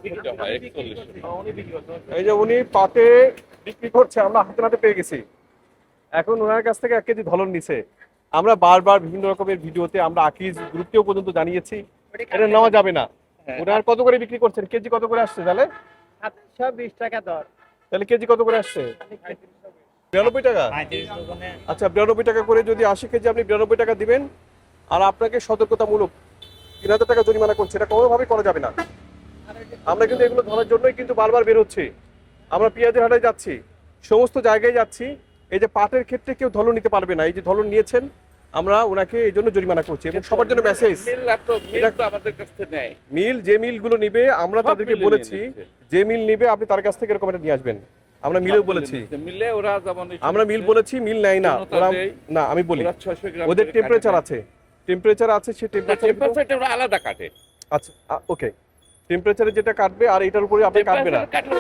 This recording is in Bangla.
এটা হয় 41। এই যে উনি পাটে বিক্রি করছে, আমরা হাতে নাতে পেয়ে গেছি। এখন ওনার কাছ থেকে 1 কেজি ধলন নিছে। আমরা বারবার বিভিন্ন রকমের ভিডিওতে আমরা আকিজ গ্রুপকেও পর্যন্ত জানিয়েছি এটা নেওয়া যাবে না। হ্যাঁ। ওনার কত করে বিক্রি করছেন, কেজি কত করে আসছে তাহলে? 720 টাকা দর। তাহলে কেজি কত করে আসছে? 92 টাকা। 35 দোকানে আচ্ছা 92 টাকা করে যদি 80 কেজি আপনি 92 টাকা দিবেন, আর আপনাকে সতর্কতামূলক 3000 টাকা জরিমানা করছে, এটা কোনোভাবেই করা যাবে না। আমরা কিন্তু এগুলো ধরার জন্যই কিন্তু বারবার বের হচ্ছি। আমরা পেঁয়াজের হাটে যাচ্ছি, সমস্ত জায়গায় যাচ্ছি। এই যে পাটের ক্ষেত্রে কেউ ধলন নিতে পারবে না, এই যে ধলন নিয়েছেন আমরা ওনাকে এই জন্য জরিমানা করছি এবং সবার জন্য মেসেজ। মিল তো আমাদের কাছ থেকে নেয়। মিল যে মিলগুলো নিবে আমরা সব তাদেরকে মিলে নিয়ে বলেছি নিচ্ছে। যে মিল নিবে আপনি তার কাছ থেকে এরকম একটা নিয়ে আসবেন। আমরা মিলেও বলেছি, মিলে ওরা যেমন আমরা মিল বলেছি, মিল নেয় না ওরা। না আমি বলি ওরা 600 গ্রাম ওদের করে টেম্পারেচার কাটে। আছে, টেম্পারেচার আছে, সেই টেম্পারেচারটা ওরা আলাদা কাটে। আচ্ছা ওকে, টেম্পারেচারে যেটা কাটবে আর এটার উপরে আপনি কাটবে না। টেম্পারেচার কাটলে